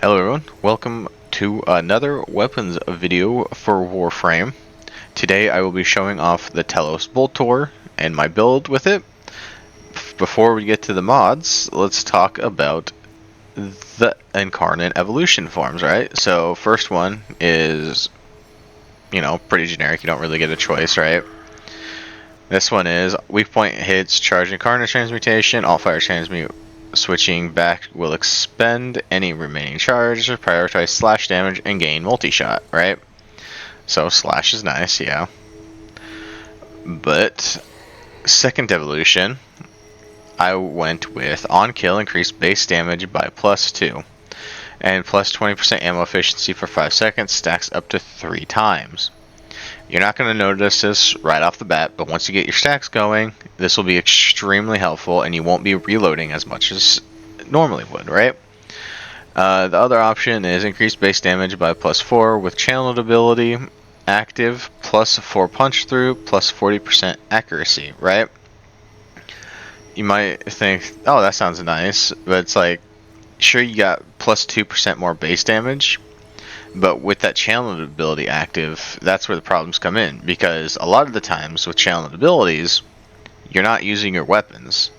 Hello everyone, welcome to another weapons video for Warframe. Today I will be showing off the Telos Boltor and my build with it. Before we get to the mods, let's talk about the incarnate evolution forms, right? So first one is, pretty generic, you don't really get a choice, right? This one is weak point hits, charge incarnate transmutation, all fire transmute. Switching back will expend any remaining charge, prioritize slash damage, and gain multi-shot, right? So slash is nice, yeah. But second evolution, I went with on kill, increase base damage by +2, and plus 20% ammo efficiency for 5 seconds, stacks up to 3 times. You're not going to notice this right off the bat, but once you get your stacks going, this will be extremely helpful and you won't be reloading as much as normally would, right? The other option is increase base damage by +4 with channeled ability active, +4 punch through, plus 40% accuracy, right? You might think, oh, that sounds nice, but it's like, sure, you got +2% more base damage, but with that channeled ability active, that's where the problems come in, because a lot of the times with channeled abilities, you're not using your weapons.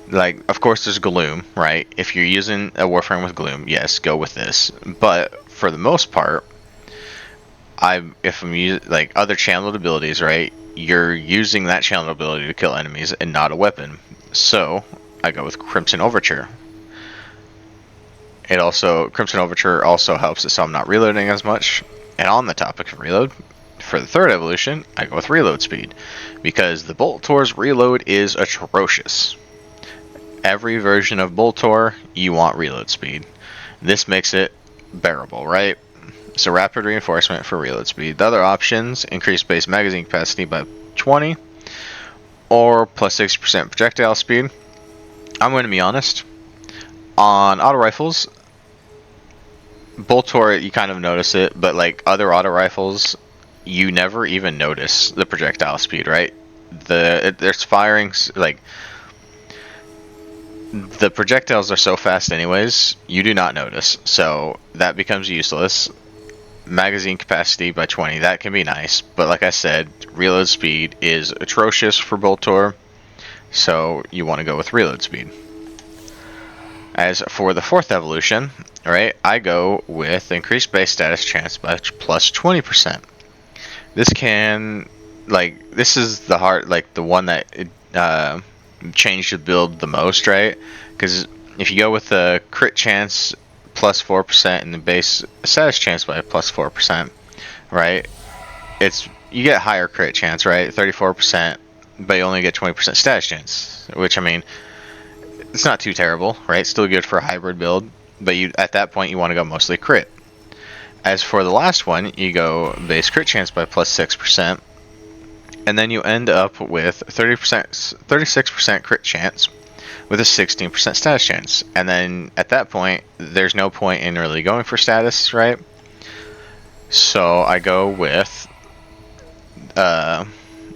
Like, of course there's Gloom, right? If you're using a Warframe with Gloom, yes, go with this. But for the most part, if I'm using like other channeled abilities, right, you're using that channeled ability to kill enemies and not a weapon. So I go with Crimson Overture. Crimson Overture also helps it so I'm not reloading as much. And on the topic of reload, for the third evolution, I go with reload speed, because the Boltor's reload is atrocious. Every version of Boltor, you want reload speed. This makes it bearable, right? So rapid reinforcement for reload speed. The other options, increase base magazine capacity by 20, or plus 60% projectile speed. I'm going to be honest. On auto rifles, Boltor, you kind of notice it, but like other auto rifles, you never even notice the projectile speed, right? There's firing, like, the projectiles are so fast anyways, you do not notice, so that becomes useless. Magazine capacity by 20, that can be nice, but like I said, reload speed is atrocious for Boltor, so you want to go with reload speed. As for the fourth evolution, right, I go with increased base status chance by plus 20%. This is the one that changed the build the most, right? Because if you go with the crit chance plus 4% and the base status chance by plus 4%, right, you get higher crit chance, right, 34%, but you only get 20% status chance, which, I mean, it's not too terrible, right? Still good for a hybrid build, but at that point you want to go mostly crit. As for the last one, you go base crit chance by plus 6%, and then you end up with 36% crit chance with a 16% status chance. And then at that point, there's no point in really going for status, right? So I go with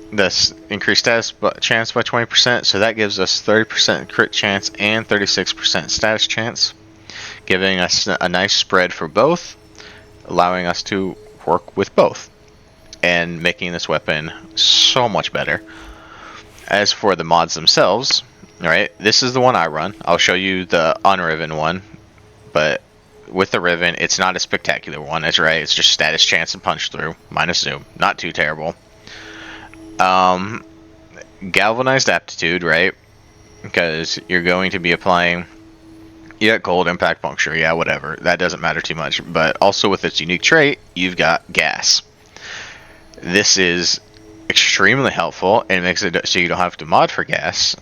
this increased status chance by 20%, so that gives us 30% crit chance and 36% status chance, giving us a nice spread for both, allowing us to work with both and making this weapon so much better. As for the mods themselves, alright, this is the one I run. I'll show you the unriven one, but with the riven, it's not a spectacular one. It's right, it's just status chance and punch through minus zoom, not too terrible. Galvanized aptitude, right? Because you're going to be applying, yeah, cold, impact, puncture, yeah, whatever. That doesn't matter too much. But also with its unique trait, you've got gas. This is extremely helpful, and it makes it so you don't have to mod for gas.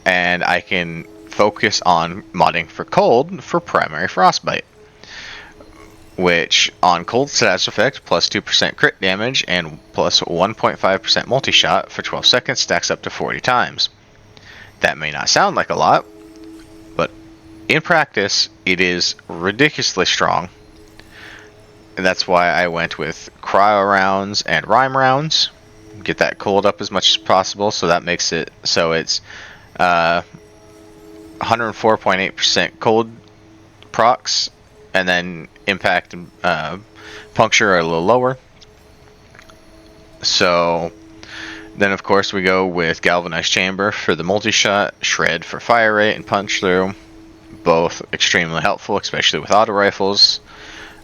And I can focus on modding for cold for primary frostbite, which on cold status effect plus 2% crit damage and plus 1.5% multi-shot for 12 seconds stacks up to 40 times. That may not sound like a lot, but in practice it is ridiculously strong. And that's why I went with cryo rounds and rhyme rounds. Get that cooled up as much as possible, so that makes it so it's 104.8% cold procs and then impact and puncture are a little lower. So then of course we go with galvanized chamber for the multi-shot, shred for fire rate and punch through, both extremely helpful, especially with auto rifles.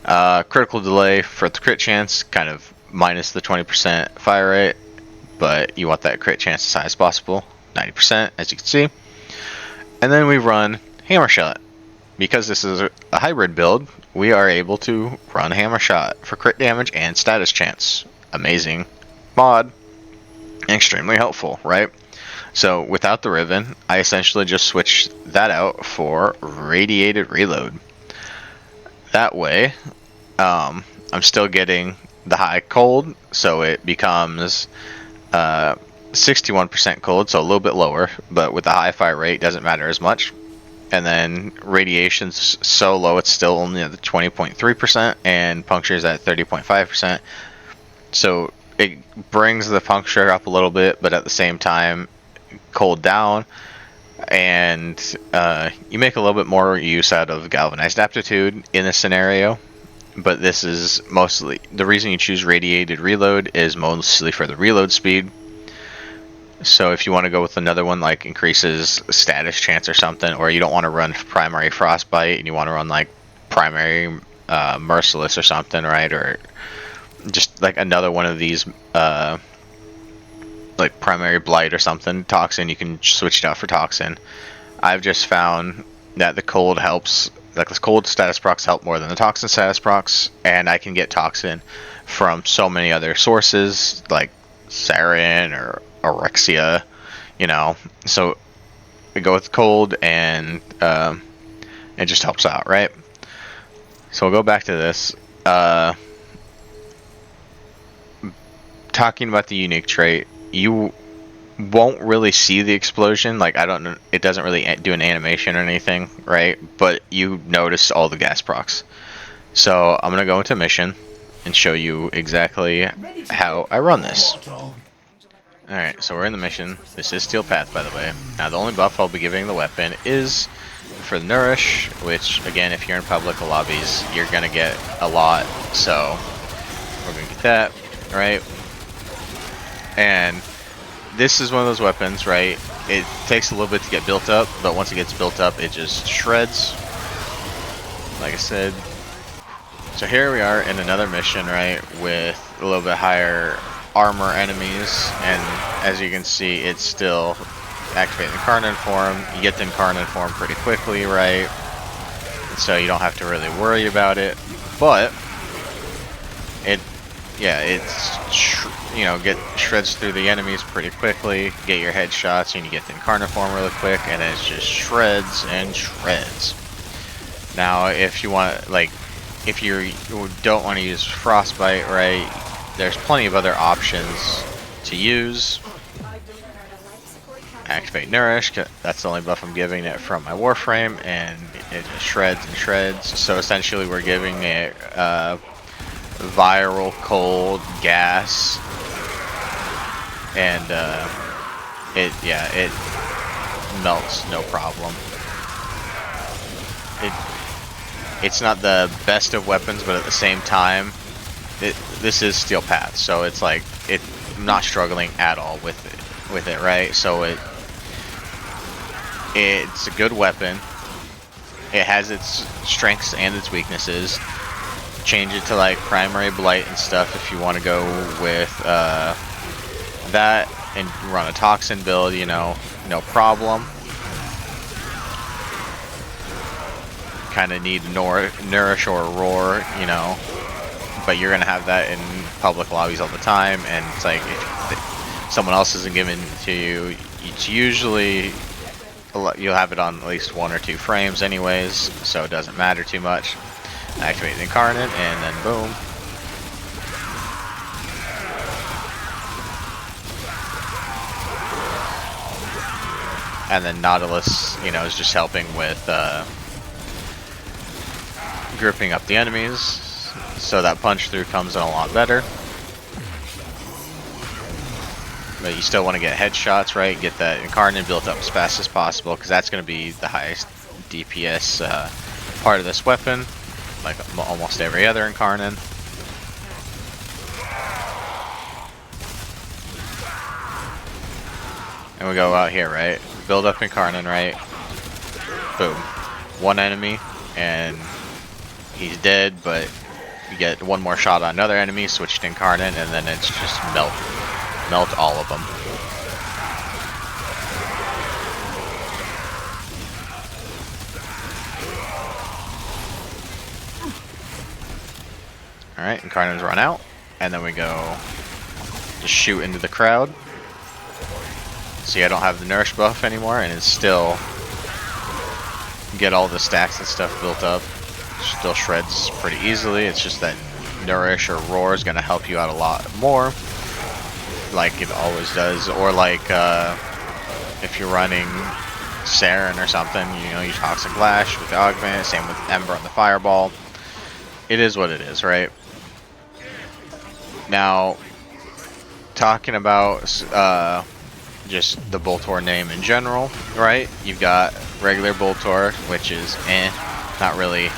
Critical delay for the crit chance, kind of minus the 20% fire rate, but you want that crit chance as high as possible, 90% as you can see. And then we run hammer shot. Because this is a hybrid build, we are able to run hammer shot for crit damage and status chance. Amazing mod, extremely helpful, right? So without the riven, I essentially just switched that out for radiated reload. That way, I'm still getting the high cold, so it becomes 61% cold, so a little bit lower, but with the high fire rate, doesn't matter as much. And then radiation's so low, it's still only at the 20.3%, and puncture's at 30.5%. So it brings the puncture up a little bit, but at the same time, cold down, and you make a little bit more use out of galvanized aptitude in this scenario. But this is mostly, the reason you choose radiated reload is mostly for the reload speed. So if you want to go with another one like increases status chance or something, or you don't want to run primary frostbite and you want to run like primary merciless or something, right? Or just like another one of these like primary blight or something, toxin, you can switch it out for toxin. I've just found that the cold helps, like the cold status procs help more than the toxin status procs, and I can get toxin from so many other sources like sarin or Orexia, you know. So we go with cold, and it just helps out, right? So we'll go back to this. Talking about the unique trait, you won't really see the explosion. Like, I don't know, it doesn't really do an animation or anything, right? But you notice all the gas procs. So I'm gonna go into mission and show you exactly how I run this. Alright, so we're in the mission. This is Steel Path, by the way. Now, the only buff I'll be giving the weapon is for the Nourish, which, again, if you're in public lobbies, you're gonna get a lot. So, we're gonna get that, right? And this is one of those weapons, right? It takes a little bit to get built up, but once it gets built up, it just shreds. Like I said. So here we are in another mission, right? With a little bit higher armor enemies, and as you can see, it's still activating the incarnate form. You get the incarnate form pretty quickly, right? So you don't have to really worry about it. But get shreds through the enemies pretty quickly. Get your headshots, and you get the incarnate form really quick, and it just shreds and shreds. Now, if you want, like, if you don't want to use frostbite, right? There's plenty of other options to use. Activate Nourish, that's the only buff I'm giving it from my Warframe, and it just shreds and shreds. So essentially we're giving it viral cold gas, and it melts no problem. It's not the best of weapons, but at the same time, this is Steel Path, so it's like I'm not struggling at all with it, right? So it's a good weapon. It has its strengths and its weaknesses. Change it to like primary blight and stuff if you want to go with that and run a toxin build, you know, no problem. Kind of need Nourish or Roar, you know, but you're gonna have that in public lobbies all the time, and it's like if someone else isn't giving it to you, it's usually you'll have it on at least 1 or 2 frames anyways, so it doesn't matter too much. Activate the incarnate, and then boom. And then Nautilus, you know, is just helping with gripping up the enemies, so that punch through comes in a lot better. But you still want to get headshots, right? Get that incarnate built up as fast as possible, because that's going to be the highest DPS part of this weapon. like almost every other Incarnon. And we go out here, right? Build up Incarnon, right? Boom. One enemy, and he's dead, but you get one more shot on another enemy, switch to Incarnon, and then it's just melt all of them. Alright, Incarnons run out, and then we go just shoot into the crowd. See, I don't have the nourish buff anymore, and it's still get all the stacks and stuff built up. Still shreds pretty easily. It's just that nourish or roar is going to help you out a lot more, like it always does. Or like if you're running Saren or something, you know, you Toxic Lash with the augment, same with Ember on the fireball. It is what it is, right? Now, talking about just the Boltor name in general, right? You've got regular Boltor, which is not really,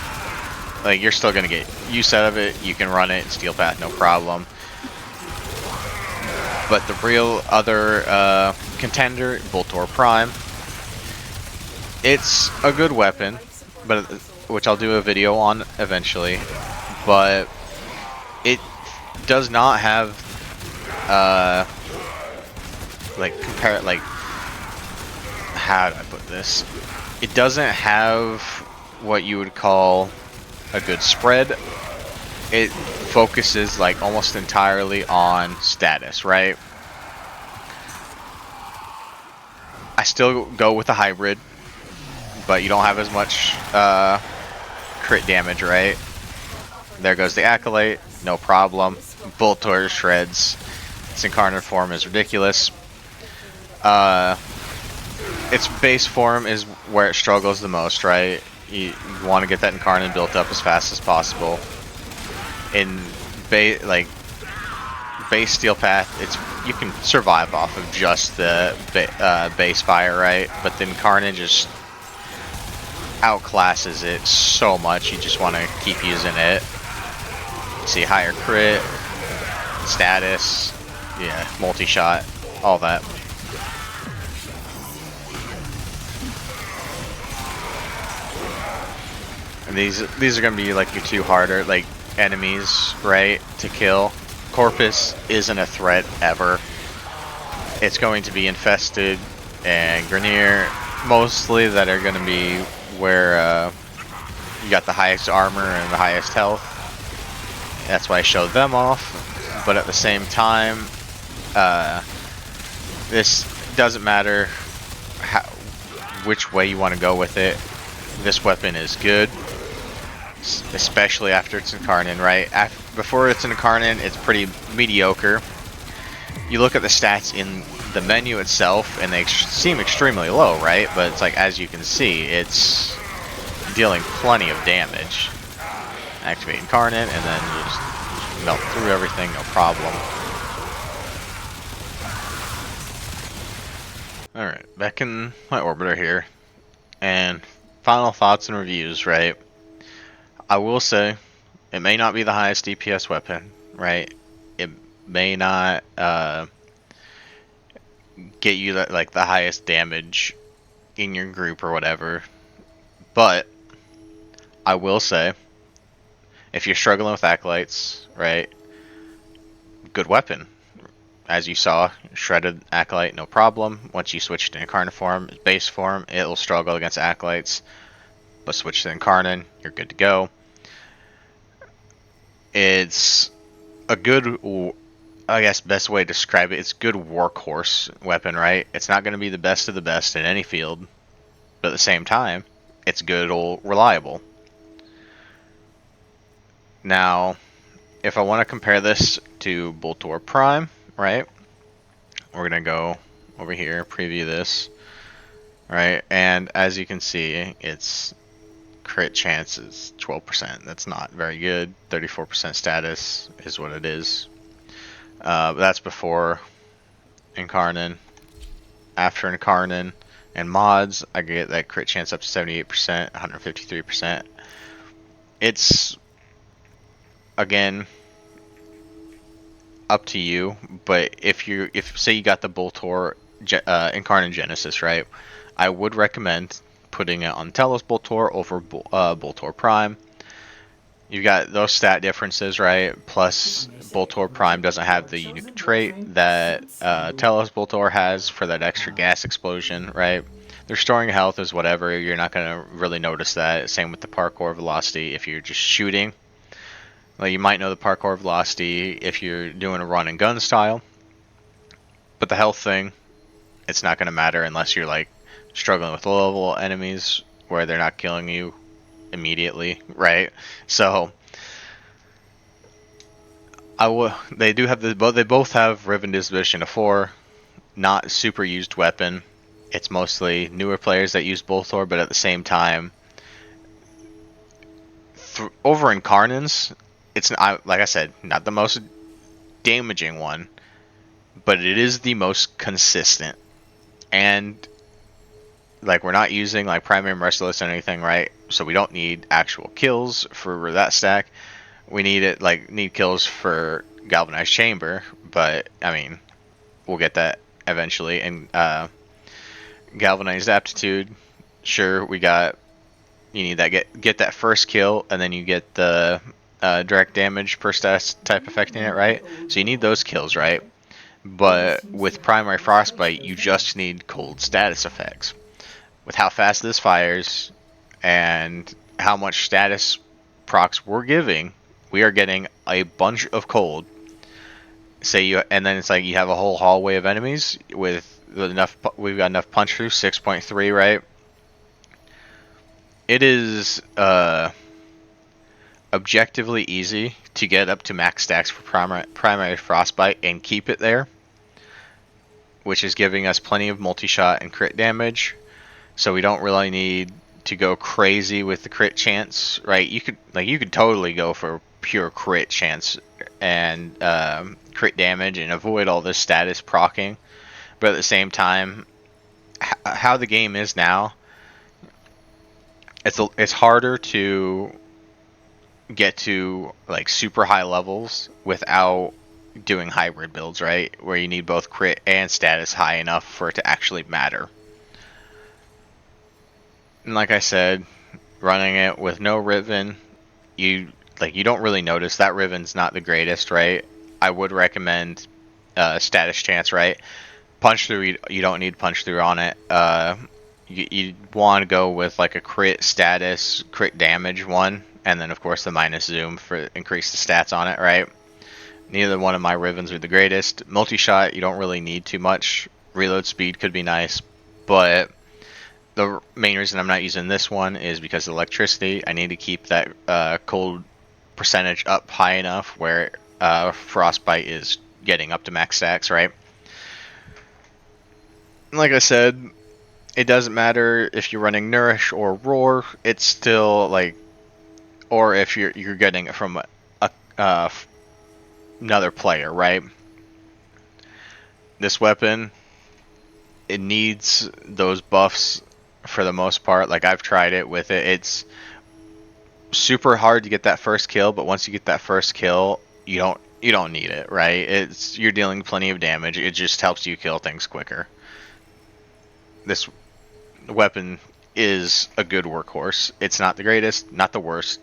like, you're still gonna get use out of it. You can run it in Steel Path, no problem. But the real other contender, Boltor Prime, it's a good weapon, but which I'll do a video on eventually. But it does not have like how do I put this? It doesn't have what you would call a good spread. It focuses like almost entirely on status, right? I still go with a hybrid, but you don't have as much crit damage, right? There goes the Acolyte, no problem. Boltor shreds. Its Incarnate form is ridiculous. Its base form is where it struggles the most, right? You want to get that Incarnate built up as fast as possible. In base Steel Path, you can survive off of just the base fire, right? But the Incarnate just outclasses it so much. You just want to keep using it. See, higher crit, status, yeah, multi-shot, all that. And these are gonna be like your two harder like enemies, right, to kill. Corpus isn't a threat ever. It's going to be Infested and Grenier mostly that are gonna be where you got the highest armor and the highest health. That's why I showed them off. But at the same time, this doesn't matter which way you want to go with it. This weapon is good, especially after it's Incarnate, right? Before it's Incarnate, it's pretty mediocre. You look at the stats in the menu itself, and they seem extremely low, right? But it's like, as you can see, it's dealing plenty of damage. Activate Incarnate, and then you just melt through everything, no problem. Alright, back in my orbiter here. And final thoughts and reviews, right? I will say, it may not be the highest DPS weapon, right? It may not get you like the highest damage in your group or whatever. But I will say, if you're struggling with Acolytes, right, good weapon. As you saw, shredded Acolyte, no problem. Once you switch to Incarnate form, base form, it'll struggle against Acolytes. But switch to Incarnate, you're good to go. It's a good, I guess best way to describe it, it's good workhorse weapon, right? It's not going to be the best of the best in any field. But at the same time, it's good old reliable. Now, if I want to compare this to Boltor Prime, right? We're going to go over here, preview this, right? And as you can see, its crit chance is 12%. That's not very good. 34% status is what it is. But that's before Incarnate. After Incarnate and mods, I get that crit chance up to 78%, 153%. It's, again, up to you, but if say you got the Boltor Incarnate Genesis, right, I would recommend putting it on Telos Boltor over Boltor Prime. You've got those stat differences, right? Plus, Boltor Prime doesn't have the unique trait that Telos Boltor has for that extra gas explosion, right? They're storing health is whatever. You're not going to really notice that. Same with the parkour velocity. If you're just shooting, like, you might know the parkour velocity if you're doing a run and gun style. But the health thing, it's not going to matter unless you're like struggling with low level enemies where they're not killing you immediately, right? So they do have they both have Riven Disposition of 4, not super used weapon. It's mostly newer players that use Boltor, but at the same time, over in Karnan's, it's like I said, not the most damaging one, but it is the most consistent. And like, we're not using like primary merciless or anything, right? So we don't need actual kills for that stack. We need kills for galvanized chamber, but I mean, we'll get that eventually. And galvanized aptitude, sure, you need that get that first kill, and then you get the direct damage per stat type affecting it, right? So you need those kills, right? But with primary frostbite, you just need cold status effects. With how fast this fires and how much status procs we're giving, we are getting a bunch of cold. And then it's like you have a whole hallway of enemies with enough. We've got enough punch through 6.3, right? It is objectively easy to get up to max stacks for primary frostbite and keep it there, which is giving us plenty of multi-shot and crit damage. So we don't really need to go crazy with the crit chance, right? You could totally go for pure crit chance and crit damage and avoid all this status proccing. But at the same time, how the game is now, it's harder to get to like super high levels without doing hybrid builds, right? Where you need both crit and status high enough for it to actually matter. And like I said, running it with no riven, you don't really notice that riven's not the greatest, right? I would recommend status chance, right? Punch through, you don't need punch through on it. You want to go with like a crit status, crit damage one, and then of course the minus zoom for increase the stats on it, right? Neither one of my rivens are the greatest. Multi-shot, you don't really need too much. Reload speed could be nice, but the main reason I'm not using this one is because of electricity. I need to keep that cold percentage up high enough where frostbite is getting up to max stacks, right? And like I said, it doesn't matter if you're running Nourish or Roar. It's still like, or if you're getting it from another player, right? This weapon, it needs those buffs for the most part. Like, I've tried it with it. It's super hard to get that first kill, but once you get that first kill, you don't need it, right? You're dealing plenty of damage. It just helps you kill things quicker. This weapon is a good workhorse. It's not the greatest, not the worst,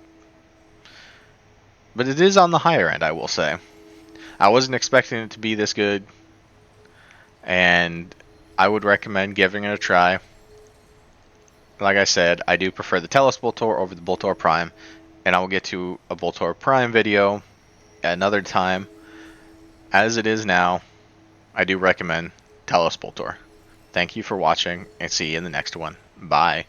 but it is on the higher end, I will say. I wasn't expecting it to be this good, and I would recommend giving it a try. Like I said, I do prefer the Telos Boltor over the Boltor Prime, and I will get to a Boltor Prime video at another time. As it is now, I do recommend Telos Boltor. Thank you for watching, and see you in the next one. Bye.